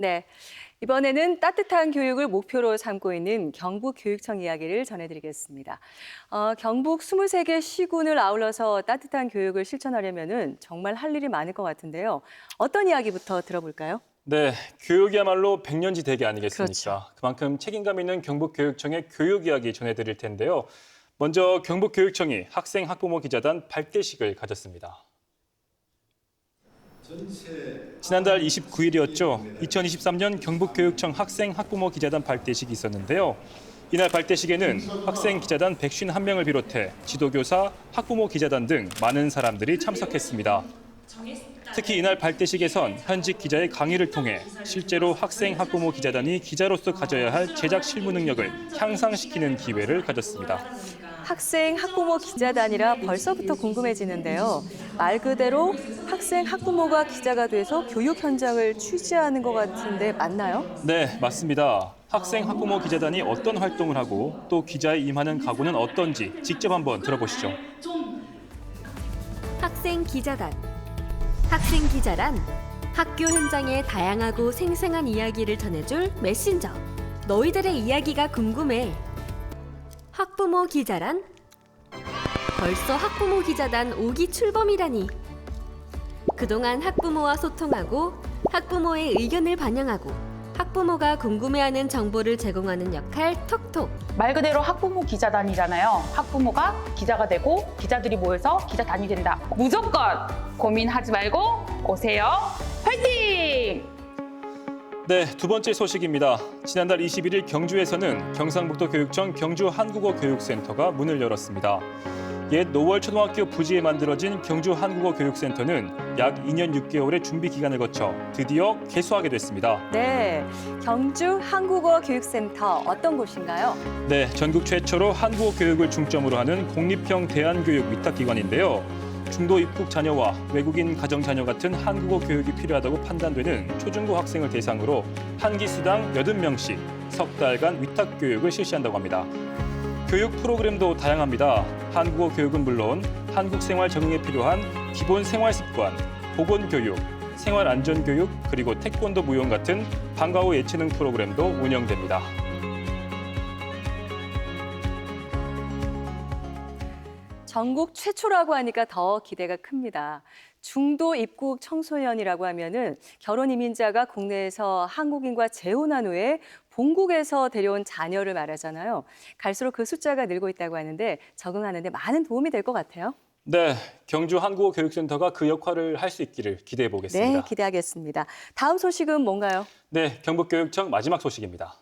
네, 이번에는 따뜻한 교육을 목표로 삼고 있는 경북교육청 이야기를 전해드리겠습니다. 경북 23개 시군을 아울러서 따뜻한 교육을 실천하려면 정말 할 일이 많을 것 같은데요. 어떤 이야기부터 들어볼까요? 네, 교육이야말로 백년지 대계 아니겠습니까? 그렇죠. 그만큼 책임감 있는 경북교육청의 교육 이야기 전해드릴 텐데요. 먼저 경북교육청이 학생 학부모 기자단 발대식을 가졌습니다. 지난달 29일이었죠. 2023년 경북교육청 학생 학부모 기자단 발대식이 있었는데요. 이날 발대식에는 학생 기자단 151명을 비롯해 지도교사, 학부모 기자단 등 많은 사람들이 참석했습니다. 특히 이날 발대식에선 현직 기자의 강의를 통해 실제로 학생 학부모 기자단이 기자로서 가져야 할 제작 실무 능력을 향상시키는 기회를 가졌습니다. 학생 학부모 기자단이라 벌써부터 궁금해지는데요. 말 그대로 학생 학부모가 기자가 돼서 교육 현장을 취재하는 것 같은데 맞나요? 네, 맞습니다. 학생 학부모 기자단이 어떤 활동을 하고 또 기자에 임하는 각오는 어떤지 직접 한번 들어보시죠. 학생 기자단. 학생 기자란 학교 현장의 다양하고 생생한 이야기를 전해줄 메신저. 너희들의 이야기가 궁금해. 학부모 기자란? 벌써 학부모 기자단 5기 출범이라니. 그동안 학부모와 소통하고 학부모의 의견을 반영하고 학부모가 궁금해하는 정보를 제공하는 역할 톡톡. 말 그대로 학부모 기자단이잖아요. 학부모가 기자가 되고 기자들이 모여서 기자단이 된다. 무조건 고민하지 말고 오세요. 화이팅! 네, 두 번째 소식입니다. 지난달 21일 경주에서는 경상북도 교육청 경주 한국어 교육센터가 문을 열었습니다. 옛 노월 초등학교 부지에 만들어진 경주 한국어 교육센터는 약 2년 6개월의 준비 기간을 거쳐 드디어 개소하게 됐습니다. 네, 경주 한국어 교육센터 어떤 곳인가요? 네, 전국 최초로 한국어 교육을 중점으로 하는 공립형 대안교육 위탁기관인데요. 중도 입국 자녀와 외국인 가정 자녀 같은 한국어 교육이 필요하다고 판단되는 초중고 학생을 대상으로 한 기 수당 80명씩 석 달간 위탁 교육을 실시한다고 합니다. 교육 프로그램도 다양합니다. 한국어 교육은 물론 한국 생활 적응에 필요한 기본 생활 습관, 보건 교육, 생활 안전 교육, 그리고 태권도 무용 같은 방과 후 예체능 프로그램도 운영됩니다. 전국 최초라고 하니까 더 기대가 큽니다. 중도 입국 청소년이라고 하면은 결혼 이민자가 국내에서 한국인과 재혼한 후에 본국에서 데려온 자녀를 말하잖아요. 갈수록 그 숫자가 늘고 있다고 하는데 적응하는 데 많은 도움이 될 것 같아요. 네, 경주 한국어 교육센터가 그 역할을 할 수 있기를 기대해 보겠습니다. 네, 기대하겠습니다. 다음 소식은 뭔가요? 네, 경북교육청 마지막 소식입니다.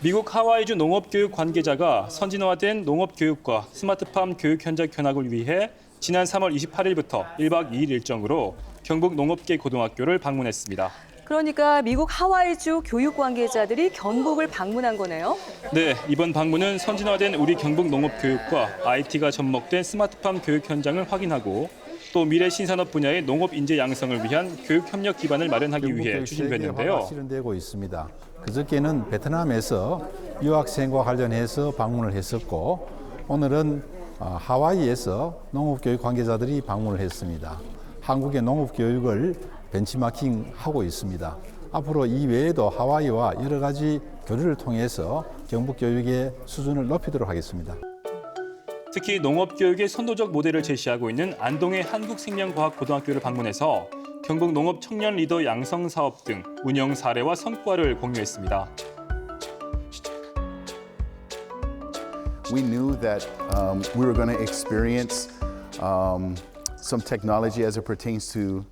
미국 하와이주 농업교육 관계자가 선진화된 농업교육과 스마트팜 교육 현장 견학을 위해 지난 3월 28일부터 1박 2일 일정으로 경북 농업계 고등학교를 방문했습니다. 그러니까 미국 하와이주 교육 관계자들이 경북을 방문한 거네요. 네, 이번 방문은 선진화된 우리 경북 농업교육과 IT가 접목된 스마트팜 교육 현장을 확인하고 또 미래 신산업 분야의 농업 인재 양성을 위한 교육 협력 기반을 마련하기 위해 추진됐는데요. 실현되고 있습니다. 그저께는 베트남에서 유학생과 관련해서 방문을 했었고 오늘은 하와이에서 농업교육 관계자들이 방문을 했습니다. 한국의 농업교육을 벤치마킹하고 있습니다. 앞으로 이 외에도 하와이와 여러 가지 교류를 통해서 경북교육의 수준을 높이도록 하겠습니다. 특히 농업교육의 선도적 모델을 제시하고 있는 안동의 한국생명과학고등학교를 방문해서 경북 농업 청년 리더 양성 사업 등 운영 사례와 성과를 공유했습니다. We knew that we were going to experience some technology as it pertains to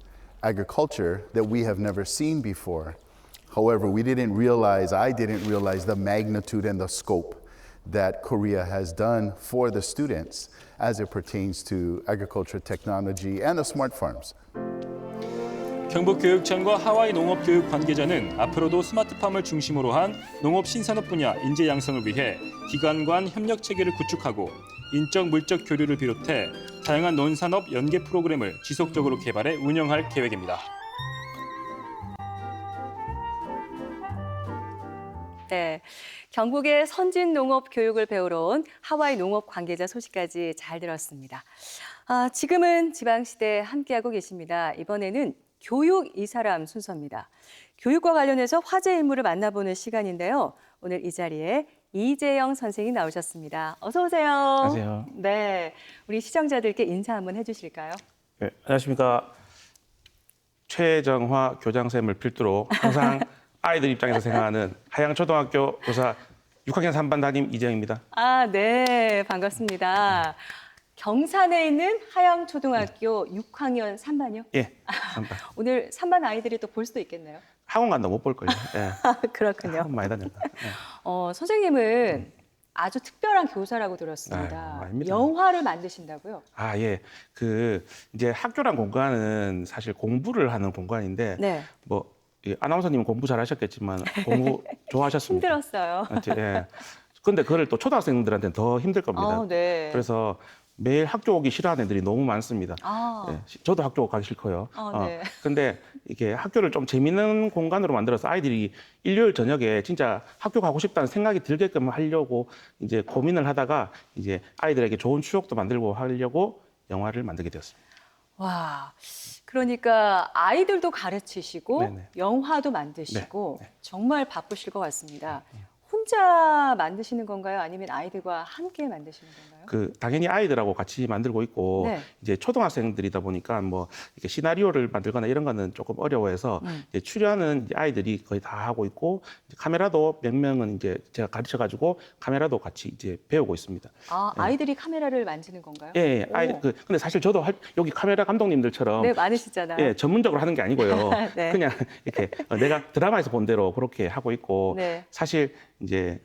agriculture that we have never seen before. However, I didn't realize the magnitude and the scope that Korea has done for the students as it pertains to agriculture technology and the smart farms. 경북교육청과 하와이 농업교육 관계자는 앞으로도 스마트팜을 중심으로 한 농업 신산업 분야 인재 양성을 위해 기관 간 협력 체계를 구축하고 인적 물적 교류를 비롯해 다양한 논산업 연계 프로그램을 지속적으로 개발해 운영할 계획입니다. 네, 경북의 선진 농업 교육을 배우러 온 하와이 농업 관계자 소식까지 잘 들었습니다. 지금은 지방시대 함께하고 계십니다. 이번에는 교육 이 사람 순서입니다. 교육과 관련해서 화제 인물을 만나보는 시간인데요. 오늘 이 자리에 이재영 선생이 나오셨습니다. 어서 오세요. 안녕하세요. 네, 우리 시청자들께 인사 한번 해주실까요? 네, 안녕하십니까. 최정화 교장선생님을 필두로 항상 아이들 입장에서 생각하는 하양초등학교 교사 6학년 3반 담임 이재영입니다. 아, 네, 반갑습니다. 경산에 있는 하양초등학교 6학년 3반이요? 예, 3반. 오늘 3반 아이들이 또 볼 수도 있겠네요. 학원 간다 못 볼 걸요. 예. 그렇군요. 학원 많이 다녔다. 예. 선생님은 아주 특별한 교사라고 들었습니다. 아유, 아닙니다. 영화를 만드신다고요? 아, 예. 이제 학교란 공간은 사실 공부를 하는 공간인데 네. 뭐 아나운서님은 공부 잘하셨겠지만 공부 좋아하셨습니다. 힘들었어요. 예. 근데 그걸 또 초등학생들한테는 더 힘들 겁니다. 네. 그래서 매일 학교 오기 싫어하는 애들이 너무 많습니다. 아, 예, 저도 학교 가기 싫고요. 네. 근데 이게 학교를 좀 재밌는 공간으로 만들어서 아이들이 일요일 저녁에 진짜 학교 가고 싶다는 생각이 들게끔 하려고 이제 고민을 하다가 이제 아이들에게 좋은 추억도 만들고 하려고 영화를 만들게 되었습니다. 와, 그러니까 아이들도 가르치시고 네네. 영화도 만드시고 네, 네. 정말 바쁘실 것 같습니다. 혼자 만드시는 건가요? 아니면 아이들과 함께 만드시는 건가요? 당연히 아이들하고 같이 만들고 있고 네. 이제 초등학생들이다 보니까 뭐 이렇게 시나리오를 만들거나 이런 거는 조금 어려워해서 이제 출연은 이제 아이들이 거의 다 하고 있고 이제 카메라도 몇 명은 이제 제가 가르쳐가지고 카메라도 같이 이제 배우고 있습니다. 아, 아이들이 카메라를 만지는 건가요? 예, 예. 오. 근데 사실 저도 여기 카메라 감독님들처럼 네, 많으시잖아요. 예, 전문적으로 하는 게 아니고요. 네. 그냥 이렇게 내가 드라마에서 본 대로 그렇게 하고 있고 네. 사실 이제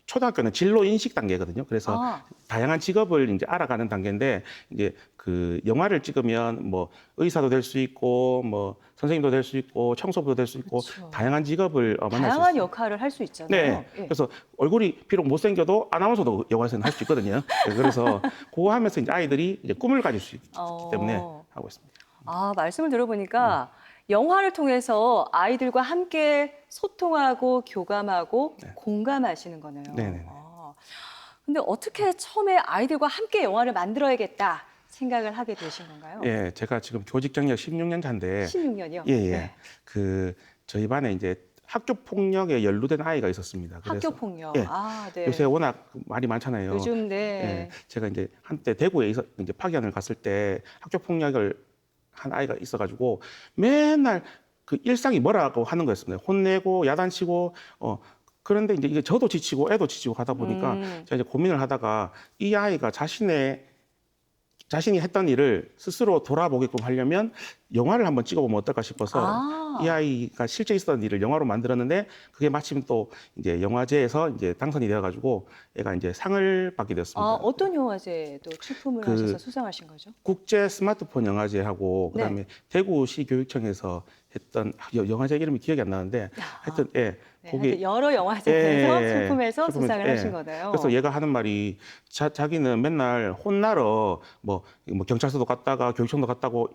초등학교는 진로 인식 단계거든요. 그래서 아. 다양한 직업을 이제 알아가는 단계인데 이제 영화를 찍으면 뭐 의사도 될 수 있고 뭐 선생님도 될 수 있고 청소부도 될 수 있고 그렇죠. 다양한 직업을 만날 수 다양한 있어요. 역할을 할 수 있잖아요. 네. 예. 그래서 얼굴이 비록 못생겨도 아나운서도 영화에서는 할 수 있거든요. 그래서 그거 하면서 이제 아이들이 이제 꿈을 가질 수 있기 때문에 하고 있습니다. 아, 말씀을 들어보니까 영화를 통해서 아이들과 함께 소통하고 교감하고 공감하시는 거네요. 네네네. 근데 어떻게 처음에 아이들과 함께 영화를 만들어야겠다 생각을 하게 되신 건가요? 예, 제가 지금 교직 정력 16년 차인데 16년이요? 예, 예. 저희 반에 이제 학교 폭력에 연루된 아이가 있었습니다. 학교 폭력. 예. 아, 네. 요새 워낙 말이 많잖아요. 요즘 네. 예, 제가 이제 한때 대구에 이제 파견을 갔을 때 학교 폭력을 한 아이가 있어가지고 맨날 그 일상이 뭐라고 하는 거였습니다. 혼내고 야단치고 그런데 이제 이게 저도 지치고 애도 지치고 가다 보니까 제가 이제 고민을 하다가 이 아이가 자신이 했던 일을 스스로 돌아보게끔 하려면 영화를 한번 찍어보면 어떨까 싶어서 이 아이가 실제 있었던 일을 영화로 만들었는데 그게 마침 또 이제 영화제에서 이제 당선이 되어가지고 얘가 이제 상을 받게 되었습니다. 아, 어떤 영화제도 출품을 하셔서 수상하신 거죠? 국제 스마트폰 영화제하고 네. 그다음에 대구시 교육청에서 했던 영화제 이름이 기억이 안 나는데 하여튼 예. 네, 거기 하여튼 여러 영화제에서 예, 출품해서 출품해서, 수상을 예. 하신 거네요. 그래서 얘가 하는 말이 자기는 맨날 혼나러 뭐 경찰서도 갔다가 교육청도 갔다고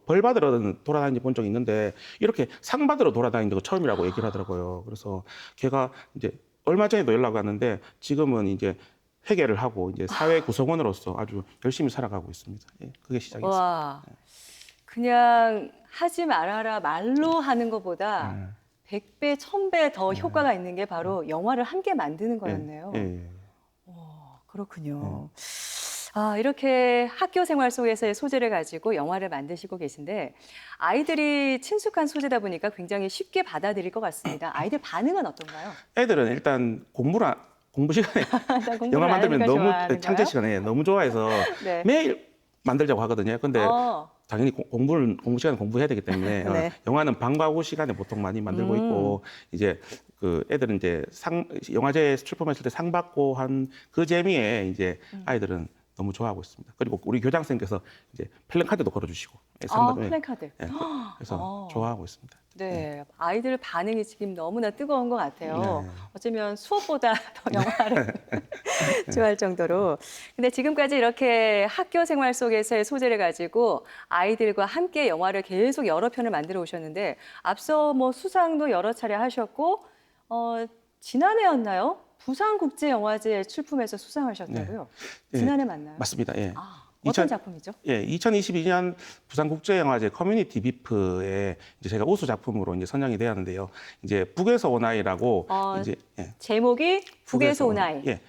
벌 받으러 돌아다니 본 적이 있는데 이렇게 상 받으러 돌아다니는 거 처음이라고 얘기를 하더라고요. 그래서 걔가 이제 얼마 전에도 연락이 왔는데 지금은 이제 회계를 하고 이제 사회 구성원으로서 아주 열심히 살아가고 있습니다. 예, 그게 시작이었습니다. 와, 그냥 하지 말아라 말로 하는 것보다 100배, 1000배 더 효과가 있는 게 바로 영화를 함께 만드는 거였네요. 예. 그렇군요. 아, 이렇게 학교 생활 속에서의 소재를 가지고 영화를 만드시고 계신데 아이들이 친숙한 소재다 보니까 굉장히 쉽게 받아들일 것 같습니다. 아이들 반응은 어떤가요? 애들은 일단 공부 시간에 공부를 영화 안 만들면 하니까 너무 좋아하는 창제 거예요? 시간에 너무 좋아해서 네. 매일 만들자고 하거든요. 근데 어, 당연히 공부 시간에 공부해야 되기 때문에 네. 영화는 방과 후 시간에 보통 많이 만들고 있고 이제 애들은 이제 영화제에 출품했을 때 상 받고 한 그 재미에 이제 아이들은 너무 좋아하고 있습니다. 그리고 우리 교장선생님께서 이제 플랜카드도 걸어주시고 상 받으면 플랜카드. 예, 그래서 좋아하고 있습니다. 네, 아이들 반응이 지금 너무나 뜨거운 것 같아요. 네. 어쩌면 수업보다 더 영화를 좋아할 정도로. 근데 지금까지 이렇게 학교 생활 속에서의 소재를 가지고 아이들과 함께 영화를 계속 여러 편을 만들어 오셨는데 앞서 뭐 수상도 여러 차례 하셨고 지난해였나요? 부산국제영화제에 출품해서 수상하셨다고요? 예, 지난해 맞나요? 맞습니다. 예. 어떤 작품이죠? 예, 2022년 부산국제영화제 커뮤니티 비프에 이제 제가 우수 작품으로 이제 선정이 되었는데요. 이제 북에서 온 아이라고 이제 제목이 북에서 온 아이. 예,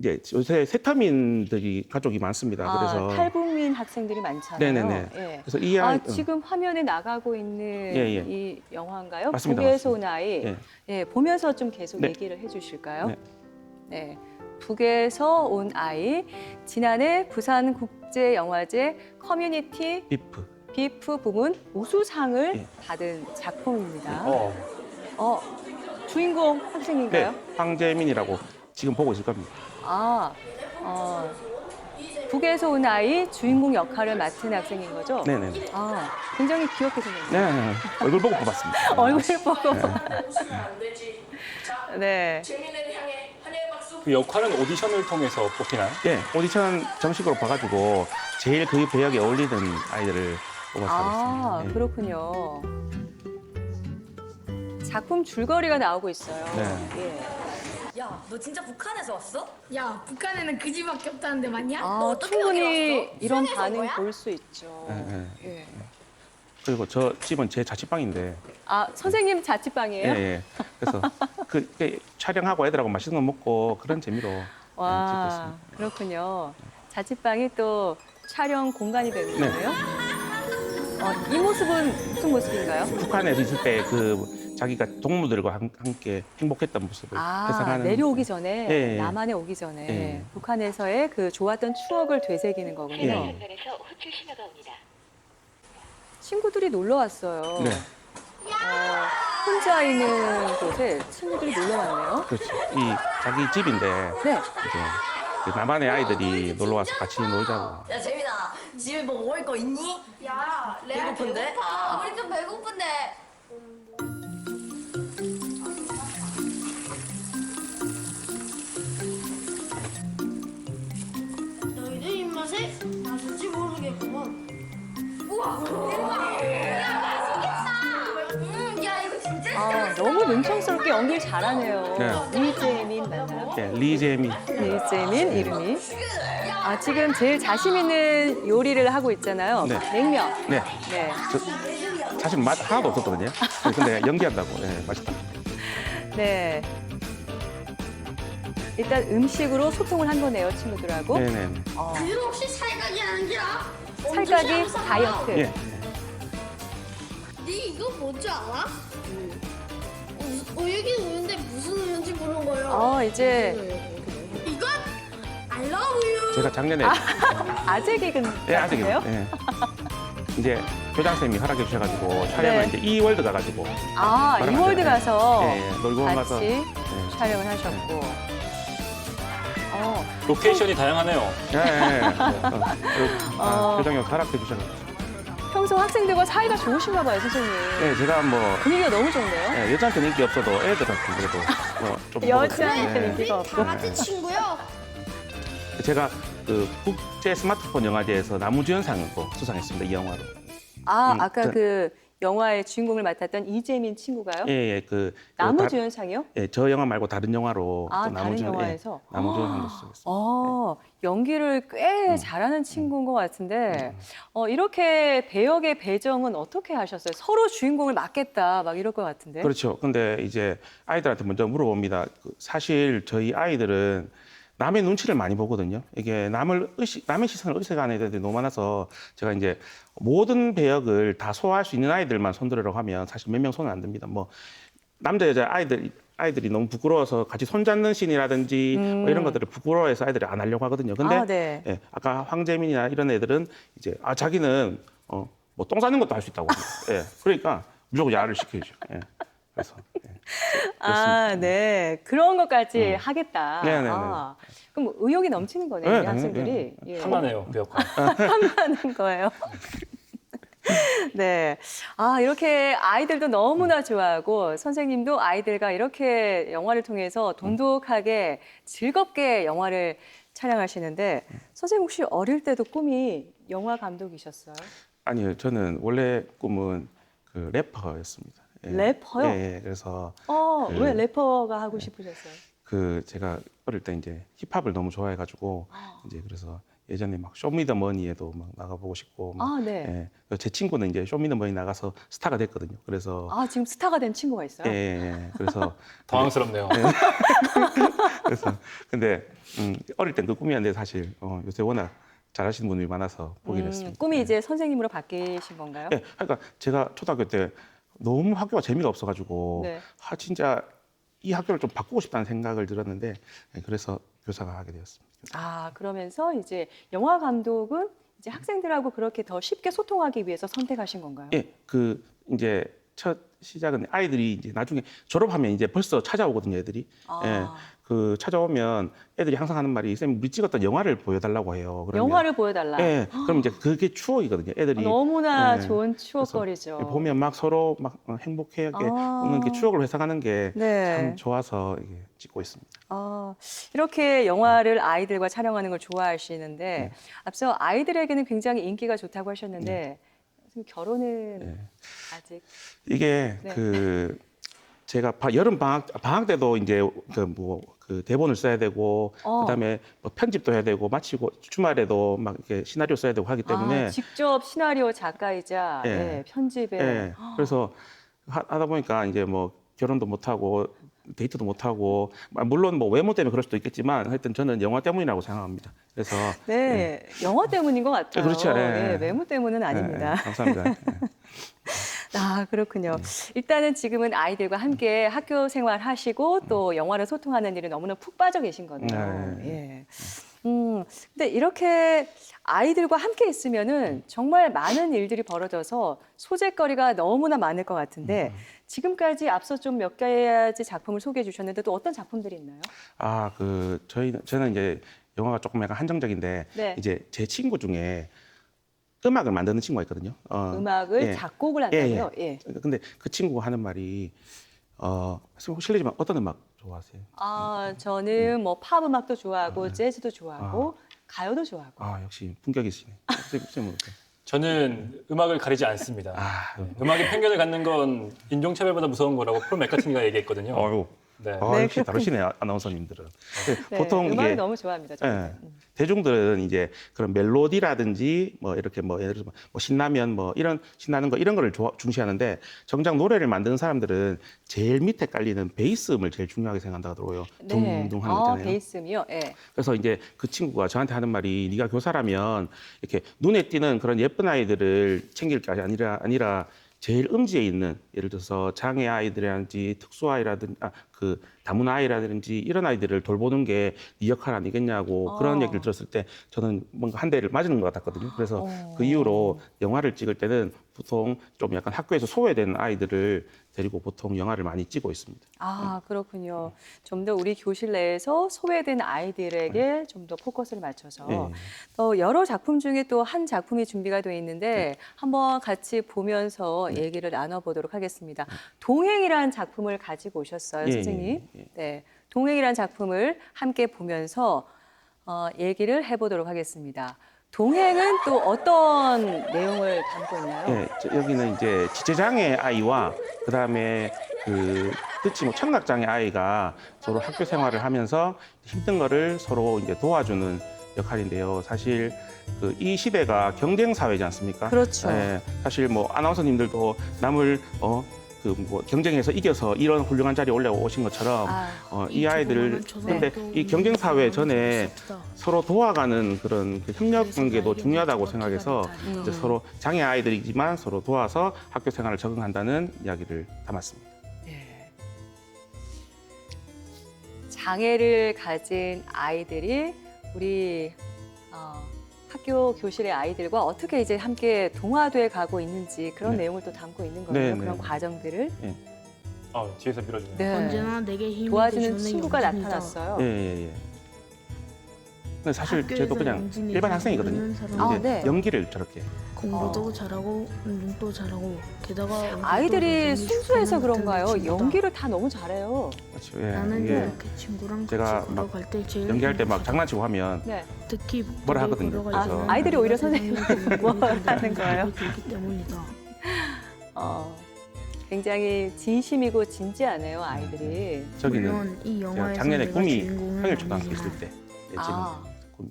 이제 요새 세터민들이 가족이 많습니다. 그래서 탈북민 학생들이 많잖아요. 네네네. 예. 그래서 이 아이 지금 화면에 나가고 있는 예. 이 영화인가요? 맞습니다, 북에서 맞습니다. 온 아이. 예. 예, 보면서 좀 계속 네. 얘기를 해주실까요? 네. 네. 북에서 온 아이. 지난해 부산국제영화제 커뮤니티 비프 부문 우수상을 예. 받은 작품입니다. 어, 주인공 학생인가요? 네, 황재민이라고 지금 보고 있을 겁니다. 북에서 온 아이 주인공 역할을 맡은 학생인 거죠? 네네네. 굉장히 귀엽게 생겼네요. 네, 얼굴 보고 뽑았습니다. 얼굴 보고. 네. 그 역할은 오디션을 통해서 뽑히나요? 네, 오디션 정식으로 봐가지고 제일 그 배역에 어울리는 아이들을 뽑아서 하고 있습니다. 그렇군요. 작품 줄거리가 나오고 있어요. 네. 예. 야, 너 진짜 북한에서 왔어? 야, 북한에는 그 집밖에 없다는데 맞냐? 너 어떻게 충분히 여기 왔어? 이런 수영해서 반응 뭐야? 볼 수 있죠. 네. 예. 그리고 저 집은 제 자취방인데, 선생님 자취방이에요? 예. 그래서 그 촬영하고 애들하고 맛있는 거 먹고 그런 재미로 찍고 와, 있습니다. 그렇군요. 자취방이 또 촬영 공간이 되는 네. 거예요? 이 모습은 무슨 모습인가요? 북한에서 있을 때 그 자기가 동무들과 함께 행복했던 모습을 회상하는. 내려오기 전에, 예, 예. 남한에 오기 전에 예. 북한에서의 그 좋았던 추억을 되새기는 거군요. 예. 친구들이 놀러 왔어요. 네, 혼자 있는 곳에 친구들이 놀러 왔네요. 그렇죠. 이 자기 집인데 네. 이제 그 남한의 아이들이 놀러 와서 같이 놀자고. 야, 재민아, 집에 뭐 먹을 거 있니? 야, 레알 배고픈데? 배고파. 우리 좀 배고픈데. 너희들 입맛에 맞을지 모르겠구먼. 우와, 야, 맛있겠다. 야, 이거 진짜 너무 능청스럽게 연기를 잘하네요. 네. 리재민 맞나요? 예, 리재미. 리재민 이름이. 지금 제일 자신 있는 요리를 하고 있잖아요. 네. 냉면. 네, 네. 사실 맛 하나도 없었거든요. 근데 연기한다고. 네, 맛있다. 네. 일단 음식으로 소통을 한 거네요, 친구들하고. 네네. 그 혹시 살각이 아니야? 살각이 다이어트. 예. 네 이거 뭔지 알아? 우유긴 우유인데 무슨 우유인지 모르는 거예요. 이제 이건 알라우유. 제가 작년에 아재 개근 예, 아직 같은데요? 예. 이제 교장선생님이 허락해 주셔가지고 촬영을 네. 이제 이월드 가가지고 이월드 가서 예, 예. 놀이공원 가서 같이 예. 촬영을 하셨고. 로케이션이 다양하네요. 예, 예, 예. 교장님 허락해 주셔가지고. 평소 학생들과 사이가 좋으신가 봐요, 선생님. 예, 제가 뭐 분위기가 너무 좋네요. 예, 여자한테는 인기 없어도 애들한테 그래도 좀 여자한테는 예. 인기가 다 없고. 같은 친구요. 제가 그 국제 스마트폰 영화제에서 나무주연상을 또 수상했습니다. 이 영화로. 아까 저- 그 영화의 주인공을 맡았던 이재민 친구가요? 예, 예, 그 나무주연상이요? 예, 저 영화 말고 다른 영화로 또 다른 영화에서? 예, 나무주연상도 수상했습니다. 연기를 꽤 잘하는 친구인 것 같은데 이렇게 배역의 배정은 어떻게 하셨어요? 서로 주인공을 맡겠다 막 이럴 것 같은데. 그렇죠. 근데 이제 아이들한테 먼저 물어봅니다. 사실 저희 아이들은 남의 눈치를 많이 보거든요. 이게 남의 시선을 의식하는 애들이 너무 많아서 제가 이제 모든 배역을 다 소화할 수 있는 아이들만 손들으라고 하면 사실 몇 명 손은 안 듭니다. 뭐 남자 여자 아이들이 너무 부끄러워서 같이 손잡는 씬이라든지 뭐 이런 것들을 부끄러워해서 아이들이 안 하려고 하거든요. 근데 네. 예, 아까 황재민이나 이런 애들은 이제 자기는 뭐 똥 싸는 것도 할 수 있다고. 예, 그러니까 무조건 야를 시켜야죠. 예, 그래서. 예. 네. 그런 것까지 하겠다. 네네네. 그럼 의욕이 넘치는 거네요, 네, 이 학생들이. 예. 탐나네요, 그 역할. 탐나는 거예요. 네. 이렇게 아이들도 너무나 좋아하고 선생님도 아이들과 이렇게 영화를 통해서 돈독하게 즐겁게 영화를 촬영하시는데 선생님 혹시 어릴 때도 꿈이 영화 감독이셨어요? 아니요, 저는 원래 꿈은 그 래퍼였습니다. 예. 래퍼요? 예, 예. 그래서 왜 래퍼가 하고 싶으셨어요? 그 제가 어릴 때 이제 힙합을 너무 좋아해가지고 이제 그래서 예전에 막 쇼미더머니에도 막 나가보고 싶고 막, 아, 네. 예. 제 친구는 이제 쇼미더머니 나가서 스타가 됐거든요. 그래서 아, 지금 스타가 된 친구가 있어요? 그래서 당황스럽네요. 그래서 근데 어릴 땐 그 꿈이었는데 사실 요새 워낙 잘하시는 분들이 많아서 포기를 했습니다. 꿈이 이제 선생님으로 바뀌신 건가요? 예, 그러니까 제가 초등학교 때 너무 학교가 재미가 없어가지고 네. 진짜 이 학교를 좀 바꾸고 싶다는 생각을 들었는데 그래서 교사가 하게 되었습니다. 아, 그러면서 이제 영화 감독은 이제 학생들하고 그렇게 더 쉽게 소통하기 위해서 선택하신 건가요? 예, 그 이제 첫 시작은 아이들이 이제 나중에 졸업하면 이제 벌써 찾아오거든요, 애들이. 아. 예, 그 찾아오면 애들이 항상 하는 말이 쌤 우리 찍었던 영화를 보여달라고 해요. 그러면, 영화를 보여달라. 예, 그럼 이제 그게 추억이거든요. 애들이 너무나 예, 좋은 그래서 추억거리죠. 보면 막 서로 막 행복하게 아. 오는 게 추억을 회상하는 게 참 네. 좋아서 이게 찍고 있습니다. 이렇게 영화를 아이들과 촬영하는 걸 좋아하시는데 앞서 아이들에게는 굉장히 인기가 좋다고 하셨는데 지금 결혼은 네. 아직 이게 네. 그 제가 여름 방학 때도 이제 그 대본을 써야 되고 그다음에 뭐 편집도 해야 되고 마치고 주말에도 막 이렇게 시나리오 써야 되고 하기 때문에 직접 시나리오 작가이자 예. 예, 편집에 예. 그래서 하다 보니까 이제 뭐 결혼도 못 하고 데이트도 못 하고 물론 뭐 외모 때문에 그럴 수도 있겠지만 하여튼 저는 영화 때문이라고 생각합니다. 그래서 네, 영화 때문인 것 같아요. 그렇죠. 예. 네, 외모 때문은 아닙니다. 감사합니다. 예. 아, 그렇군요. 일단은 지금은 아이들과 함께 학교 생활 하시고 또 영화를 소통하는 일에 너무나 푹 빠져 계신 거네요. 예. 근데 이렇게 아이들과 함께 있으면은 정말 많은 일들이 벌어져서 소재거리가 너무나 많을 것 같은데 지금까지 앞서 좀 몇 가지 작품을 소개해 주셨는데 또 어떤 작품들이 있나요? 저는 이제 영화가 조금 약간 한정적인데 네. 이제 제 친구 중에 음악을 만드는 친구가 있거든요. 음악을 예. 작곡을 한다고요? 예. 근데 그 친구가 하는 말이 혹시 실례지만 어떤 음악 좋아하세요? 저는 뭐 팝 음악도 좋아하고 재즈도 좋아하고 가요도 좋아하고. 역시 품격이시네. 쌤은 어때요? 저는 음악을 가리지 않습니다. 아, 음악에 편견을 갖는 건 인종차별보다 무서운 거라고 폴 맥카트니가 얘기했거든요. 네. 네, 역시 다르시네요, 아나운서님들은. 네, 보통 음악을 이게 너무 좋아합니다. 저는. 대중들은 이제 그런 멜로디라든지 뭐 이렇게 뭐 예를 들어서 뭐 신나면 뭐 이런 신나는 거 이런 거를 중시하는데 정작 노래를 만드는 사람들은 제일 밑에 깔리는 베이스음을 제일 중요하게 생각한다고 하더라고요. 둥둥 하는 거 있잖아요. 베이스음이요? 예. 그래서 이제 그 친구가 저한테 하는 말이 네가 교사라면 이렇게 눈에 띄는 그런 예쁜 아이들을 챙길 게 아니라 제일 음지에 있는 예를 들어서 장애 아이들이라든지 특수 아이라든지 그 다문 아이라든지 이런 아이들을 돌보는 게 네 역할 아니겠냐고 그런 얘기를 들었을 때 저는 뭔가 한 대를 맞은 것 같았거든요. 그래서 그 이후로 영화를 찍을 때는 보통 좀 약간 학교에서 소외된 아이들을 데리고 보통 영화를 많이 찍고 있습니다. 그렇군요. 좀 더 우리 교실 내에서 소외된 아이들에게 좀 더 포커스를 맞춰서 또 여러 작품 중에 또 한 작품이 준비가 돼 있는데 한번 같이 보면서 얘기를 나눠보도록 하겠습니다. 동행이라는 작품을 가지고 오셨어요, 선생님. 네, 동행이라는 작품을 함께 보면서 얘기를 해보도록 하겠습니다. 동행은 또 어떤 내용을 담고 있나요? 여기는 이제 지체장애 아이와 그다음에 그 듣지 못 청각장애 아이가 서로 학교 생활을 하면서 힘든 거를 서로 이제 도와주는 역할인데요. 사실 그 이 시대가 경쟁 사회지 않습니까? 그렇죠. 사실 뭐 아나운서님들도 남을 경쟁에서 이겨서 이런 훌륭한 자리에 올라오신 것처럼 이 아이들을 근데 이 경쟁 사회 전에 서로 도와가는 그런 그 협력 관계도 중요하다고 생각해서 이제 서로 장애 아이들이지만 서로 도와서 학교 생활을 적응한다는 이야기를 담았습니다. 네. 장애를 가진 아이들이 우리 학교 교실의 아이들과 어떻게 이제 함께 동화돼 가고 있는지 그런 내용을 또 담고 있는 거예요. 그런 과정들을. 뒤에서 밀어주네요. 네. 언제나 내게 힘이 도와주는 되시는 친구가 영준이다. 나타났어요. 근데 사실 저도 학교에서 그냥 영준이 일반 학생이거든요. 모르는 사람. 근데 네. 연기를 저렇게 공부도 잘하고 운동도 잘하고 게다가 아이들이 얼굴도 순수해서 잘생긴 그런가요? 친구다. 연기를 다 너무 잘해요. 그렇죠. 나는 이게 이렇게 친구랑 제가 같이 막 걸어갈 때 제일 연기할 때 막 행복하다. 장난치고 하면 네. 특히 뭐라 북쪽을 하거든요. 걸어갈 그래서 때는 아이들이 오히려 세상에 선생님한테 그 뭐 모든 하는 거예요? 사람들이 들기 때문이다. 굉장히 진심이고 진지하네요, 아이들이. 저기는 물론 이 제가 영화에서 작년에 내가 꿈이 주인공은 평일초등학교 아니지만 있을 때 꿈이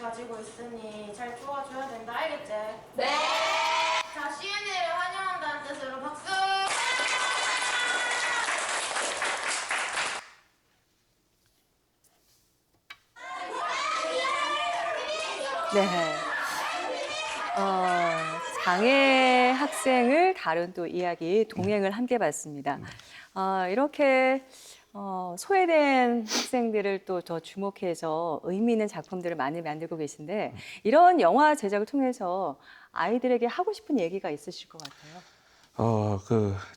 가지고 있으니 잘 도와줘야 된다. 알겠지? 네. 자, 시은이를 환영한다는 뜻으로 박수. 네. 장애 학생을 다룬 또 이야기 동행을 함께 봤습니다. 이렇게 소외된 학생들을 또 더 주목해서 의미 있는 작품들을 많이 만들고 계신데 이런 영화 제작을 통해서 아이들에게 하고 싶은 얘기가 있으실 것 같아요.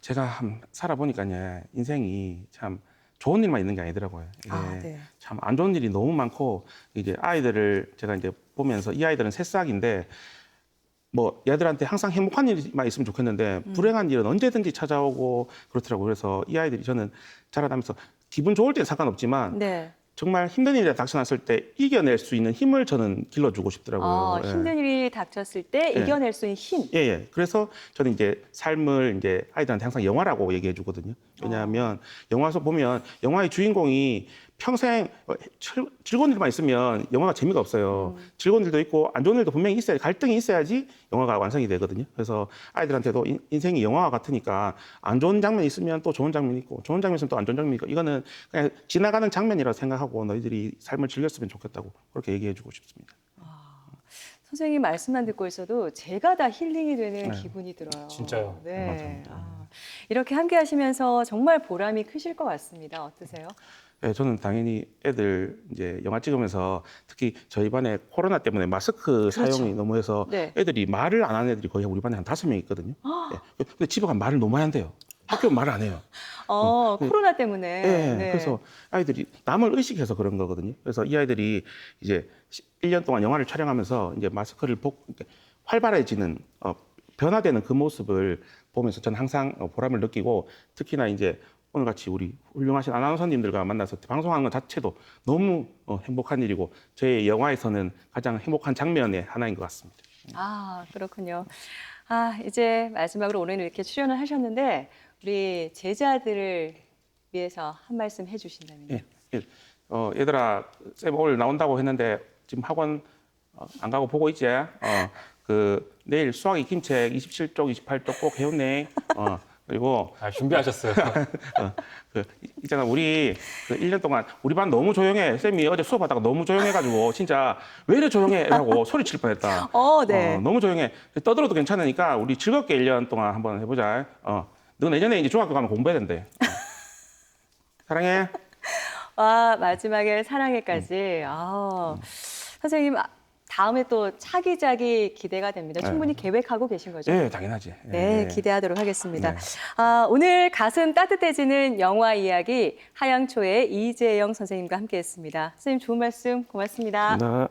제가 살아보니까요, 인생이 참 좋은 일만 있는 게 아니더라고요. 네. 참 안 좋은 일이 너무 많고, 이제 아이들을 제가 이제 보면서 이 아이들은 새싹인데, 뭐 얘들한테 항상 행복한 일만 있으면 좋겠는데 불행한 일은 언제든지 찾아오고 그렇더라고요. 그래서 이 아이들이 저는 자라나면서 기분 좋을 때는 상관없지만 네. 정말 힘든 일이 닥쳐났을 때 이겨낼 수 있는 힘을 저는 길러주고 싶더라고요. 힘든 일이 닥쳤을 때 예. 이겨낼 수 있는 힘. 예. 그래서 저는 이제 삶을 이제 아이들한테 항상 영화라고 얘기해 주거든요. 왜냐하면 영화에서 보면 영화의 주인공이 평생 즐거운 일만 있으면 영화가 재미가 없어요. 즐거운 일도 있고 안 좋은 일도 분명히 있어야, 갈등이 있어야지 영화가 완성이 되거든요. 그래서 아이들한테도 인생이 영화와 같으니까 안 좋은 장면이 있으면 또 좋은 장면이 있고 좋은 장면이 있으면 또 안 좋은 장면이 있고 이거는 그냥 지나가는 장면이라고 생각하고 너희들이 삶을 즐겼으면 좋겠다고 그렇게 얘기해 주고 싶습니다. 선생님 말씀만 듣고 있어도 제가 다 힐링이 되는 네. 기분이 들어요. 진짜요. 네. 감사합니다. 이렇게 함께 하시면서 정말 보람이 크실 것 같습니다. 어떠세요? 네, 저는 당연히 애들 이제 영화 찍으면서 특히 저희 반에 코로나 때문에 마스크 사용이 너무 해서 네. 애들이 말을 안 하는 애들이 거의 우리 반에 한 5명 있거든요. 네. 근데 집에 가면 말을 너무 많이 한대요. 학교는 말을 안 해요. 코로나 때문에. 네. 네. 그래서 아이들이 남을 의식해서 그런 거거든요. 그래서 이 아이들이 이제 1년 동안 영화를 촬영하면서 이제 마스크를 활발해지는 변화되는 그 모습을 보면서 저는 항상 보람을 느끼고 특히나 이제 오늘 같이 우리 훌륭하신 아나운서님들과 만나서 방송하는 것 자체도 너무 행복한 일이고 저의 영화에서는 가장 행복한 장면의 하나인 것 같습니다. 그렇군요. 이제 마지막으로 오늘 이렇게 출연을 하셨는데 우리 제자들을 위해서 한 말씀 해주신다면요. 예. 얘들아, 쌤 오늘 나온다고 했는데 지금 학원 안 가고 보고 있지? 내일 수학 익힘책 27쪽, 28쪽 꼭 해온네. 그리고 준비하셨어요. 있잖아, 우리 1년 동안 우리 반 너무 조용해. 쌤이 어제 수업하다가 너무 조용해가지고 진짜 왜 이래 조용해? 라고 소리칠 뻔했다. 네. 너무 조용해. 떠들어도 괜찮으니까 우리 즐겁게 1년 동안 한번 해보자. 너 내년에 이제 중학교 가면 공부해야 된대. 사랑해. 마지막에 사랑해까지. 선생님, 다음에 또 차기작이 기대가 됩니다. 충분히 계획하고 계신 거죠? 네, 당연하지. 네, 기대하도록 하겠습니다. 네. 오늘 가슴 따뜻해지는 영화 이야기 하양초의 이재영 선생님과 함께했습니다. 선생님 좋은 말씀 고맙습니다. 네.